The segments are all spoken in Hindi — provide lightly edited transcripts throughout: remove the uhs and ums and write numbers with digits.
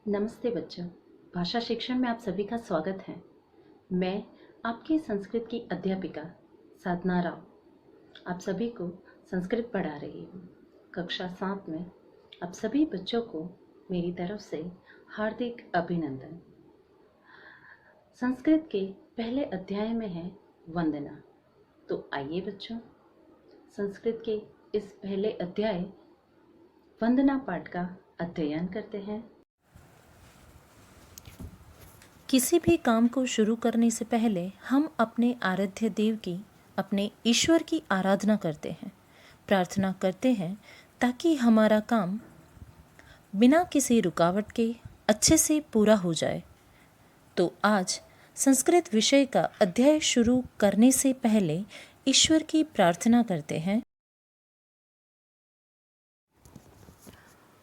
नमस्ते बच्चों। भाषा शिक्षण में आप सभी का स्वागत है। मैं आपकी संस्कृत की अध्यापिका साधना राव आप सभी को संस्कृत पढ़ा रही हूँ। कक्षा 7 में आप सभी बच्चों को मेरी तरफ से हार्दिक अभिनंदन। संस्कृत के पहले अध्याय में है वंदना। तो आइए बच्चों, संस्कृत के इस पहले अध्याय वंदना पाठ का अध्ययन करते हैं। किसी भी काम को शुरू करने से पहले हम अपने आराध्य देव की, अपने ईश्वर की आराधना करते हैं, प्रार्थना करते हैं ताकि हमारा काम बिना किसी रुकावट के अच्छे से पूरा हो जाए। तो आज संस्कृत विषय का अध्याय शुरू करने से पहले ईश्वर की प्रार्थना करते हैं।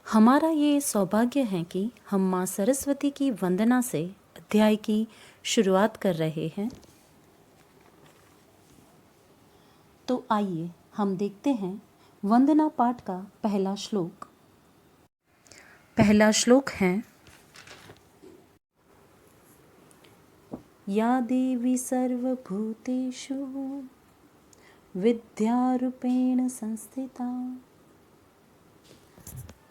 हमारा ये सौभाग्य है कि हम माँ सरस्वती की वंदना से अध्याय की शुरुआत कर रहे हैं। तो आइए हम देखते हैं वंदना पाठ का पहला श्लोक। पहला श्लोक है, या देवी सर्वभूतेषु विद्यारूपेण संस्थिता।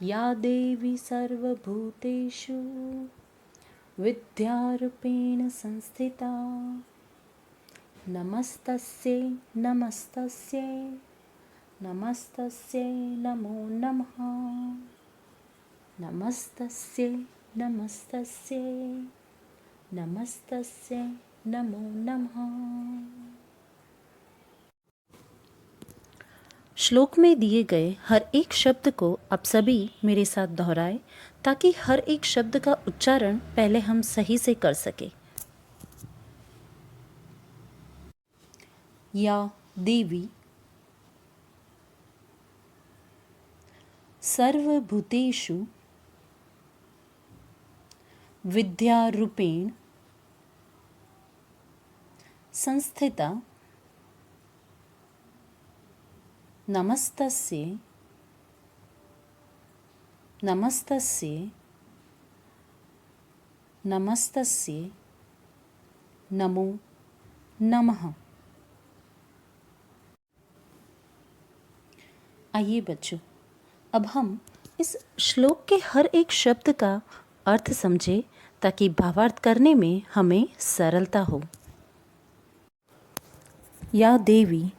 या देवी सर्वभूतेषु विद्यारूपेण संस्थिता। नमस्तस्यै नमस्तस्यै नमस्तस्यै नमो नमः। नमस्तस्यै नमस्तस्यै नमस्तस्यै नमो नमः। श्लोक में दिए गए हर एक शब्द को आप सभी मेरे साथ दोहराएं ताकि हर एक शब्द का उच्चारण पहले हम सही से कर सकें। या देवी सर्वभूतेषु विद्यारूपेण संस्थिता। नमस्तस्यै नमस्तस्यै नमस्तस्यै नमो नमः। आइए बच्चों, अब हम इस श्लोक के हर एक शब्द का अर्थ समझें ताकि भावार्थ करने में हमें सरलता हो। या देवी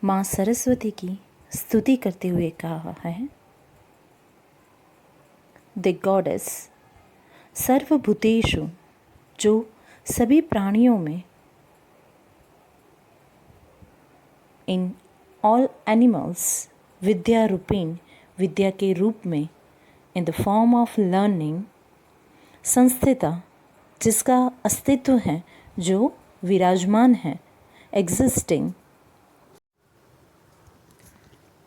माँ सरस्वती की स्तुति करते हुए कहा है, द गॉडेस सर्वभूतेषु, जो सभी प्राणियों में, इन ऑल एनिमल्स, विद्या रूपेण, विद्या के रूप में, in the form of learning, संस्थिता, जिसका अस्तित्व है, जो विराजमान है, एग्जिस्टिंग।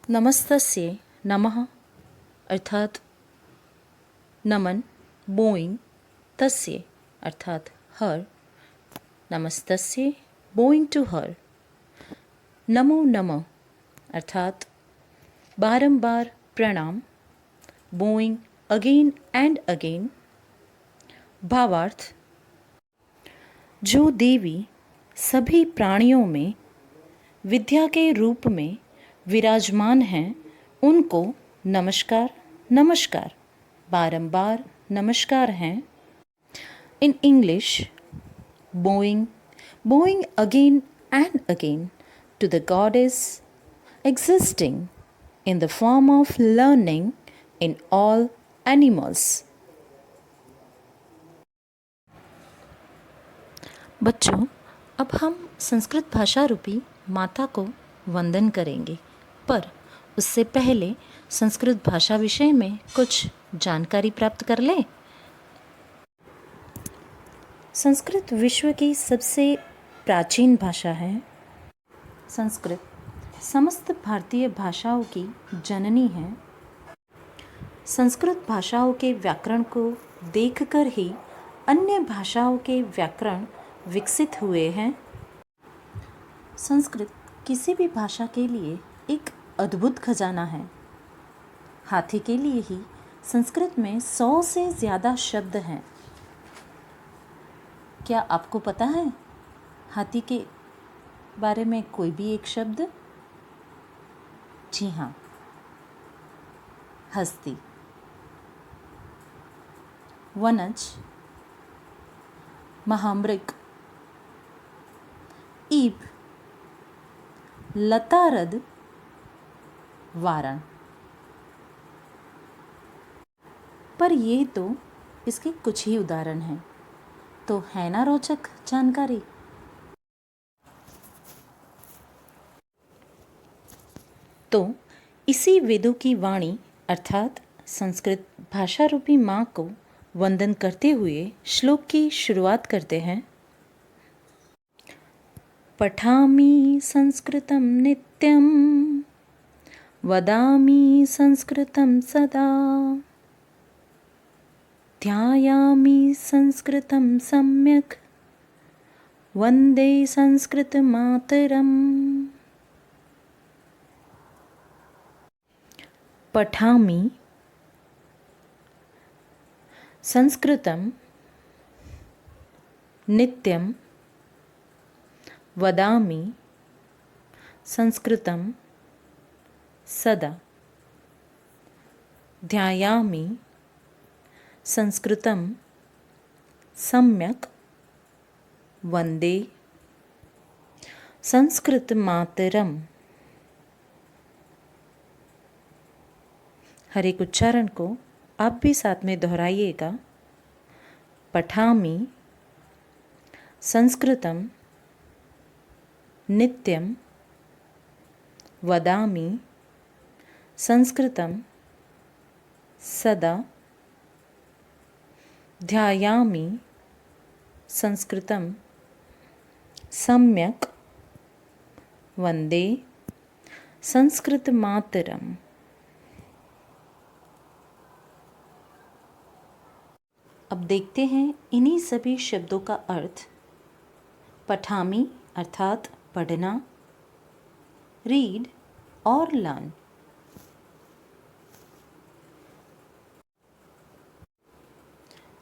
नमस्तस्यै नमः अर्थात नमन, बोइंग, तस्य अर्थात हर, नमस्तस्यै बोइंग टू हर। नमो नमः अर्थात बारंबार प्रणाम, बोइंग अगेन एंड अगेन। भावार्थ, जो देवी सभी प्राणियों में विद्या के रूप में विराजमान हैं, उनको नमस्कार नमस्कार, बारंबार नमस्कार हैं। In English, bowing again and again to the goddess existing in the form of learning in all animals. बच्चों, अब हम संस्कृत भाषा रूपी माता को वंदन करेंगे, पर उससे पहले संस्कृत भाषा विषय में कुछ जानकारी प्राप्त कर लें। संस्कृत विश्व की सबसे प्राचीन भाषा है। संस्कृत समस्त भारतीय भाषाओं की जननी है। संस्कृत भाषाओं के व्याकरण को देखकर ही अन्य भाषाओं के व्याकरण विकसित हुए हैं। संस्कृत किसी भी भाषा के लिए एक अद्भुत खजाना है। हाथी के लिए ही संस्कृत में 100 से ज़्यादा शब्द हैं। क्या आपको पता है हाथी के बारे में कोई भी एक शब्द? जी हाँ, हस्ती, वनज, महामृग, ईब, लतारद, वारण। पर ये तो इसके कुछ ही उदाहरण हैं, तो है ना रोचक जानकारी। तो इसी वेदों की वाणी अर्थात संस्कृत भाषा रूपी माँ को वंदन करते हुए श्लोक की शुरुआत करते हैं। पठामि संस्कृतं नित्यं वदामि संस्कृतं सदा ध्यायामि संस्कृतं सम्यक् वन्दे संस्कृतमातरम्। पठामि संस्कृतं नित्यं वदामि संस्कृतं सदा ध्यायामि संस्कृतं सम्यक् वन्दे संस्कृतमातरम्। हर एक उच्चारण को आप भी साथ में दोहराइएगा। पठामि संस्कृतं नित्यं वदामि संस्कृतं सदा ध्यायामि संस्कृतं सम्यक् वन्दे संस्कृतमातरम्। अब देखते हैं इन्हीं सभी शब्दों का अर्थ। पठामि अर्थात पढ़ना, रीड और लर्न।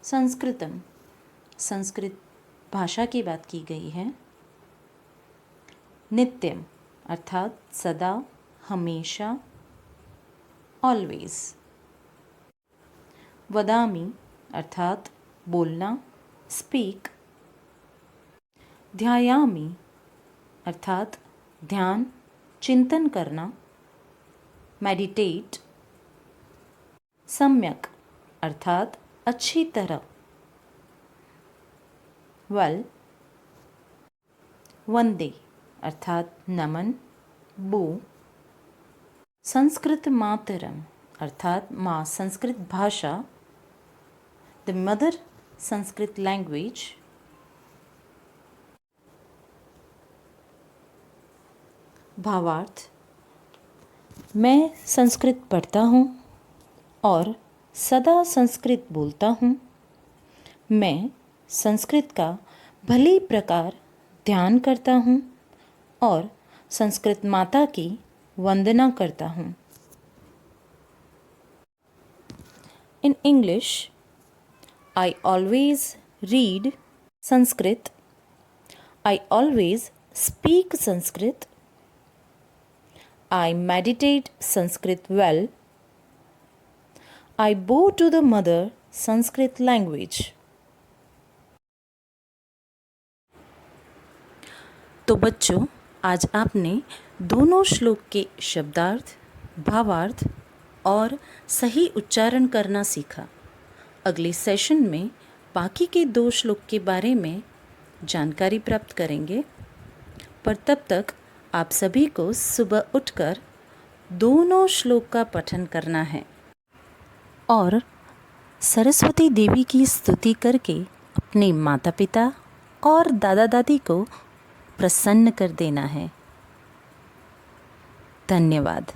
संस्कृतम, संस्कृत भाषा की बात की गई है। नित्यम अर्थात सदा, हमेशा, ऑलवेज। वदामि अर्थात बोलना, स्पीक। ध्यायामि अर्थात ध्यान, चिंतन करना, मेडिटेट। सम्यक अर्थात अच्छी तरह, वेल। वंदे अर्थात नमन, बो। संस्कृत मातरम अर्थात माँ संस्कृत भाषा, द मदर संस्कृत लैंग्वेज। भावार्थ: मैं संस्कृत पढ़ता हूँ और सदा संस्कृत बोलता हूँ। मैं संस्कृत का भली प्रकार ध्यान करता हूँ और संस्कृत माता की वंदना करता हूँ। In English, I always read Sanskrit. I always speak Sanskrit. I meditate Sanskrit well. I bow to the mother Sanskrit language. तो बच्चों, आज आपने दोनों श्लोक के शब्दार्थ, भावार्थ और सही उच्चारण करना सीखा। अगले सेशन में बाकी के 2 श्लोक के बारे में जानकारी प्राप्त करेंगे। पर तब तक आप सभी को सुबह उठकर दोनों श्लोक का पठन करना है और सरस्वती देवी की स्तुति करके अपने माता पिता और दादा दादी को प्रसन्न कर देना है। धन्यवाद।